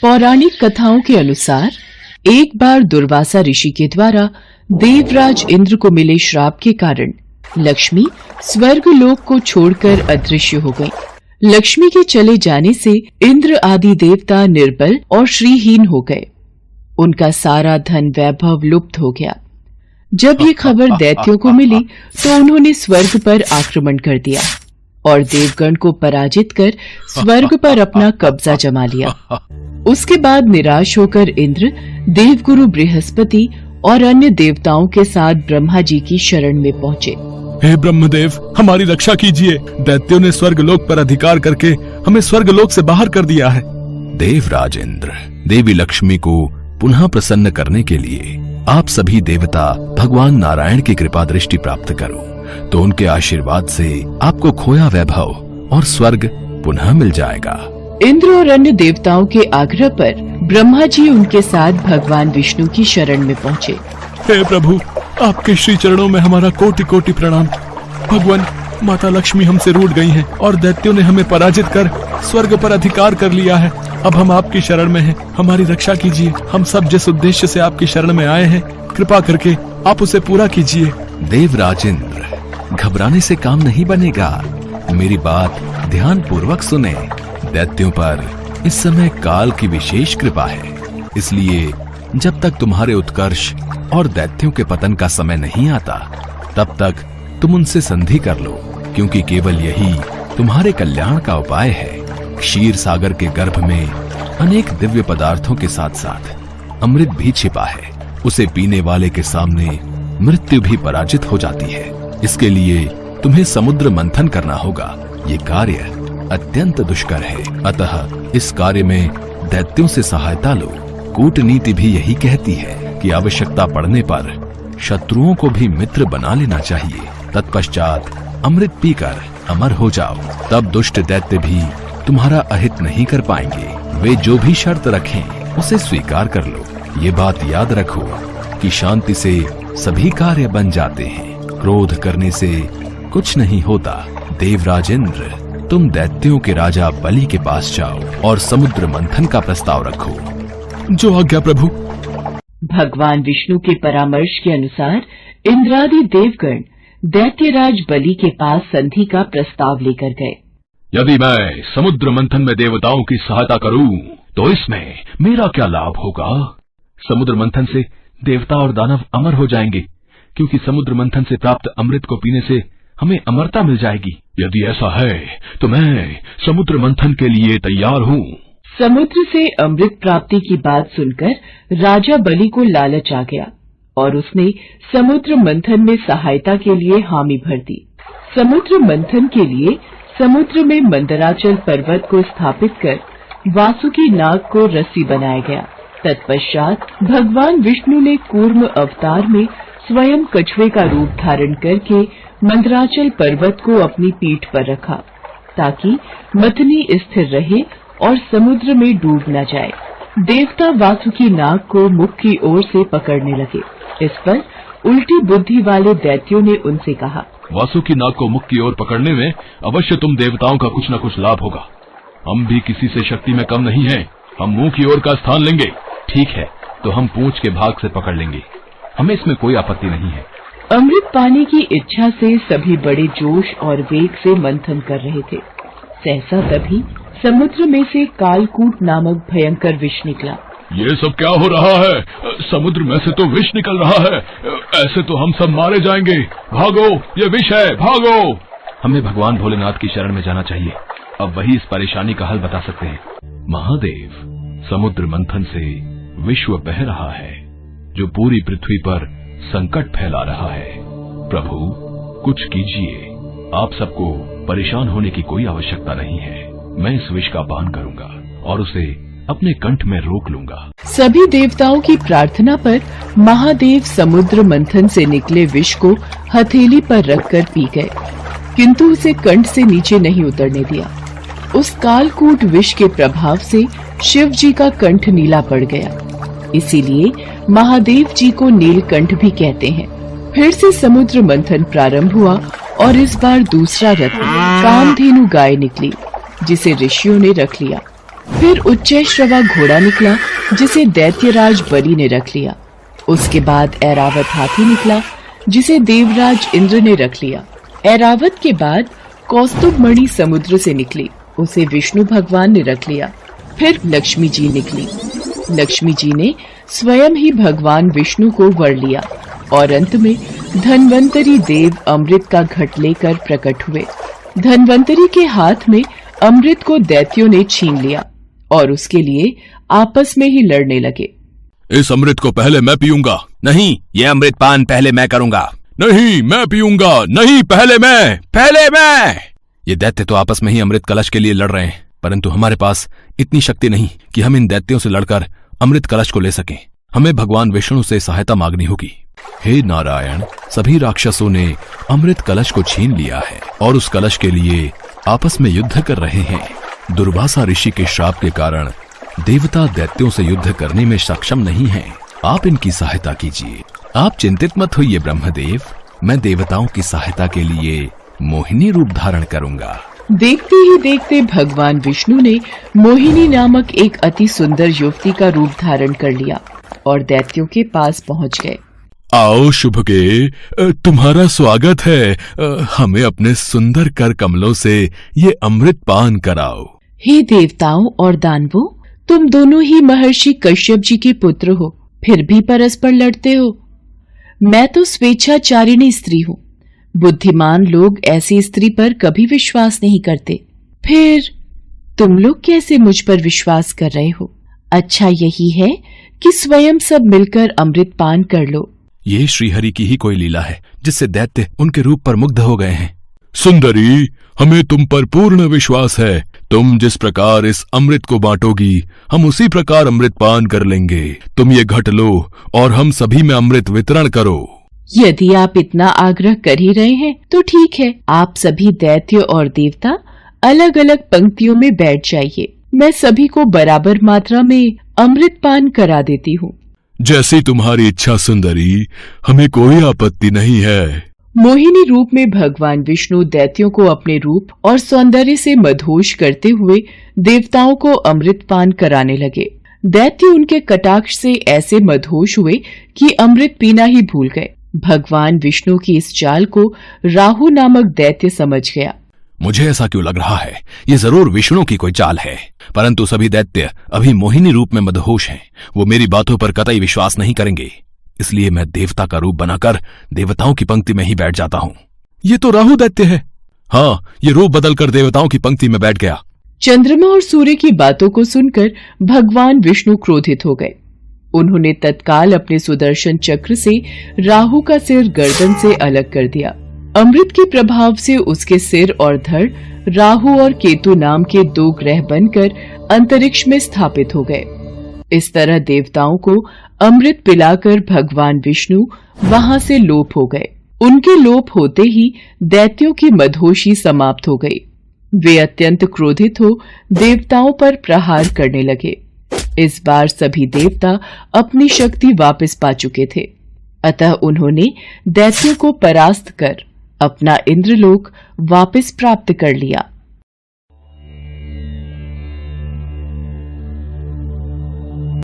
पौराणिक कथाओं के अनुसार एक बार दुर्वासा ऋषि के द्वारा देवराज इंद्र को मिले श्राप के कारण लक्ष्मी स्वर्गलोक को छोड़कर अदृश्य हो गई। लक्ष्मी के चले जाने से इंद्र आदि देवता निर्बल और श्रीहीन हो गए। उनका सारा धन वैभव लुप्त हो गया। जब ये खबर दैत्यों को मिली तो उन्होंने स्वर्ग पर आक्रमण कर दिया और देवगण को पराजित कर स्वर्ग पर अपना कब्जा जमा लिया। उसके बाद निराश होकर इंद्र देवगुरु बृहस्पति और अन्य देवताओं के साथ ब्रह्मा जी की शरण में पहुँचे। हे ब्रह्मदेव, हमारी रक्षा कीजिए। दैत्यों ने स्वर्गलोक पर अधिकार करके हमें स्वर्गलोक से बाहर कर दिया है। देवराज इंद्र, देवी लक्ष्मी को पुनः प्रसन्न करने के लिए आप सभी देवता भगवान नारायण की कृपा दृष्टि प्राप्त करो, तो उनके आशीर्वाद से आपको खोया वैभव और स्वर्ग पुनः मिल जाएगा। इंद्र और अन्य देवताओं के आग्रह पर ब्रह्मा जी उनके साथ भगवान विष्णु की शरण में पहुँचे। हे प्रभु, आपके श्री चरणों में हमारा कोटि कोटि प्रणाम। भगवान, माता लक्ष्मी हमसे रूठ गई हैं और दैत्यों ने हमें पराजित कर स्वर्ग पर अधिकार कर लिया है। अब हम आपकी शरण में हैं, हमारी रक्षा कीजिए। हम सब जिस उद्देश्य से आपकी शरण में आए हैं, कृपा करके आप उसे पूरा कीजिए। देवराज इंद्र, घबराने से काम नहीं बनेगा। मेरी बात ध्यान पूर्वक सुने। दैत्यों पर इस समय काल की विशेष कृपा है, इसलिए जब तक तुम्हारे उत्कर्ष और दैत्यों के पतन का समय नहीं आता, तब तक तुम उनसे संधि कर लो, क्योंकि केवल यही तुम्हारे कल्याण का उपाय है। क्षीर सागर के गर्भ में अनेक दिव्य पदार्थों के साथ साथ अमृत भी छिपा है। उसे पीने वाले के सामने मृत्यु भी पराजित हो जाती है। इसके लिए तुम्हें समुद्र मंथन करना होगा। ये कार्य अत्यंत दुष्कर है, अतः इस कार्य में दैत्यों से सहायता लो। कूटनीति भी यही कहती है कि आवश्यकता पड़ने पर शत्रुओं को भी मित्र बना लेना चाहिए। तत्पश्चात अमृत पीकर अमर हो जाओ, तब दुष्ट दैत्य भी तुम्हारा अहित नहीं कर पाएंगे। वे जो भी शर्त रखें उसे स्वीकार कर लो। ये बात याद रखो कि शांति से सभी कार्य बन जाते हैं, क्रोध करने से कुछ नहीं होता। देवराज इंद्र, तुम दैत्यों के राजा बलि के पास जाओ और समुद्र मंथन का प्रस्ताव रखो। जो आज्ञा प्रभु। भगवान विष्णु के परामर्श के अनुसार इंद्रादि देवगण दैत्यराज बलि के पास संधि का प्रस्ताव लेकर गए। यदि मैं समुद्र मंथन में देवताओं की सहायता करूं, तो इसमें मेरा क्या लाभ होगा? समुद्र मंथन से देवता और दानव अमर हो जाएंगे, क्योंकि समुद्र मंथन से प्राप्त अमृत को पीने से हमें अमरता मिल जाएगी। यदि ऐसा है तो मैं समुद्र मंथन के लिए तैयार हूँ। समुद्र से अमृत प्राप्ति की बात सुनकर राजा बलि को लालच आ गया और उसने समुद्र मंथन में सहायता के लिए हामी भर दी। समुद्र मंथन के लिए समुद्र में मंदराचल पर्वत को स्थापित कर वासुकी नाग को रस्सी बनाया गया। तत्पश्चात भगवान विष्णु ने कूर्म अवतार में स्वयं कछुए का रूप धारण करके मंदराचल पर्वत को अपनी पीठ पर रखा, ताकि मथनी स्थिर रहे और समुद्र में डूब न जाए। देवता वासुकी नाग को मुख की ओर से पकड़ने लगे। इस पर उल्टी बुद्धि वाले दैत्यों ने उनसे कहा, वासुकी नाग को मुख की ओर पकड़ने में अवश्य तुम देवताओं का कुछ न कुछ लाभ होगा। हम भी किसी से शक्ति में कम नहीं हैं। हम मुंह की ओर का स्थान लेंगे। ठीक है, तो हम पूंछ के भाग से पकड़ लेंगे। हमें इसमें कोई आपत्ति नहीं है। अमृत पाने की इच्छा से सभी बड़े जोश और वेग से मंथन कर रहे थे। सहसा तभी समुद्र में से कालकूट नामक भयंकर विष निकला। ये सब क्या हो रहा है? समुद्र में से तो विष निकल रहा है। ऐसे तो हम सब मारे जाएंगे। भागो, ये विष है, भागो। हमें भगवान भोलेनाथ की शरण में जाना चाहिए। अब वही इस परेशानी का हल बता सकते हैं। महादेव, समुद्र मंथन से विश्व बह रहा है, जो पूरी पृथ्वी पर संकट फैला रहा है। प्रभु, कुछ कीजिए। आप सबको परेशान होने की कोई आवश्यकता नहीं है। मैं इस विष का पान करूंगा और उसे अपने कंठ में रोक लूंगा। सभी देवताओं की प्रार्थना पर महादेव समुद्र मंथन से निकले विष को हथेली पर रखकर पी गए, किंतु उसे कंठ से नीचे नहीं उतरने दिया। उस कालकूट विष के प्रभाव से शिव जी का कंठ नीला पड़ गया, इसीलिए महादेव जी को नीलकंठ भी कहते हैं। फिर से समुद्र मंथन प्रारंभ हुआ और इस बार दूसरा रत्न कामधेनु गाय निकली, जिसे ऋषियों ने रख लिया। फिर उच्चैश्रवा घोड़ा निकला जिसे दैत्यराज बलि ने रख लिया। उसके बाद ऐरावत हाथी निकला जिसे देवराज इंद्र ने रख लिया। ऐरावत के बाद कौस्तुभ मणि समुद्र से निकली, उसे विष्णु भगवान ने रख लिया। फिर लक्ष्मी जी निकली। लक्ष्मी जी ने स्वयं ही भगवान विष्णु को वर लिया और अंत में धन्वंतरी देव अमृत का घट लेकर प्रकट हुए। धन्वंतरी के हाथ में अमृत को दैत्यों ने छीन लिया और उसके लिए आपस में ही लड़ने लगे। इस अमृत को पहले मैं पीऊंगा। नहीं, ये अमृत पान पहले मैं करूंगा। नहीं, मैं पीऊंगा। नहीं, पहले मैं। ये दैत्य तो आपस में ही अमृत कलश के लिए लड़ रहे हैं, परंतु हमारे पास इतनी शक्ति नहीं कि हम इन दैत्यों से लड़कर अमृत कलश को ले सकें। हमें भगवान विष्णु से सहायता मांगनी होगी। हे नारायण, सभी राक्षसों ने अमृत कलश को छीन लिया है और उस कलश के लिए आपस में युद्ध कर रहे हैं। दुर्वासा ऋषि के श्राप के कारण देवता दैत्यों से युद्ध करने में सक्षम नहीं हैं। आप इनकी सहायता कीजिए। आप चिंतित मत होइए ब्रह्मदेव, मैं देवताओं की सहायता के लिए मोहिनी रूप धारण करूंगा। देखते ही देखते भगवान विष्णु ने मोहिनी नामक एक अति सुंदर युवती का रूप धारण कर लिया और दैत्यों के पास पहुंच गए। आओ शुभगे, तुम्हारा स्वागत है। हमें अपने सुंदर कर कमलों से ये अमृत पान कराओ। हे देवताओं और दानवों, तुम दोनों ही महर्षि कश्यप जी के पुत्र हो, फिर भी परस्पर लड़ते हो। मैं तो स्वेच्छाचारिणी स्त्री हूँ। बुद्धिमान लोग ऐसी स्त्री पर कभी विश्वास नहीं करते, फिर तुम लोग कैसे मुझ पर विश्वास कर रहे हो? अच्छा यही है कि स्वयं सब मिलकर अमृत पान कर लो। ये श्रीहरि की ही कोई लीला है जिससे दैत्य उनके रूप पर मुग्ध हो गए हैं। सुंदरी, हमें तुम पर पूर्ण विश्वास है। तुम जिस प्रकार इस अमृत को बांटोगी, हम उसी प्रकार अमृत पान कर लेंगे। तुम ये घट लो और हम सभी में अमृत वितरण करो। यदि आप इतना आग्रह कर ही रहे हैं तो ठीक है, आप सभी दैत्य और देवता अलग अलग पंक्तियों में बैठ जाइए। मैं सभी को बराबर मात्रा में अमृत पान करा देती हूँ। जैसी तुम्हारी इच्छा सुंदरी, हमें कोई आपत्ति नहीं है। मोहिनी रूप में भगवान विष्णु दैत्यों को अपने रूप और सौंदर्य से मदहोश करते हुए देवताओं को अमृत पान कराने लगे। दैत्य उनके कटाक्ष से ऐसे मदहोश हुए कि अमृत पीना ही भूल गए। भगवान विष्णु की इस चाल को राहु नामक दैत्य समझ गया। मुझे ऐसा क्यों लग रहा है, ये जरूर विष्णु की कोई चाल है। परंतु सभी दैत्य अभी मोहिनी रूप में मदहोश हैं। वो मेरी बातों पर कतई विश्वास नहीं करेंगे, इसलिए मैं देवता का रूप बनाकर देवताओं की पंक्ति में ही बैठ जाता हूँ। ये तो राहु दैत्य है। हाँ, ये रूप बदलकर देवताओं की पंक्ति में बैठ गया। चंद्रमा और सूर्य की बातों को सुनकर भगवान विष्णु क्रोधित हो गए। उन्होंने तत्काल अपने सुदर्शन चक्र से राहु का सिर गर्दन से अलग कर दिया। अमृत के प्रभाव से उसके सिर और धड़ राहु और केतु नाम के दो ग्रह बनकर अंतरिक्ष में स्थापित हो गए। इस तरह देवताओं को अमृत पिलाकर भगवान विष्णु वहां से लोप हो गए। उनके लोप होते ही दैत्यों की मदहोशी समाप्त हो गई। वे अत्यंत क्रोधित हो देवताओं पर प्रहार करने लगे। इस बार सभी देवता अपनी शक्ति वापस पा चुके थे, अतः उन्होंने दैत्यों को परास्त कर अपना इंद्रलोक वापस प्राप्त कर लिया।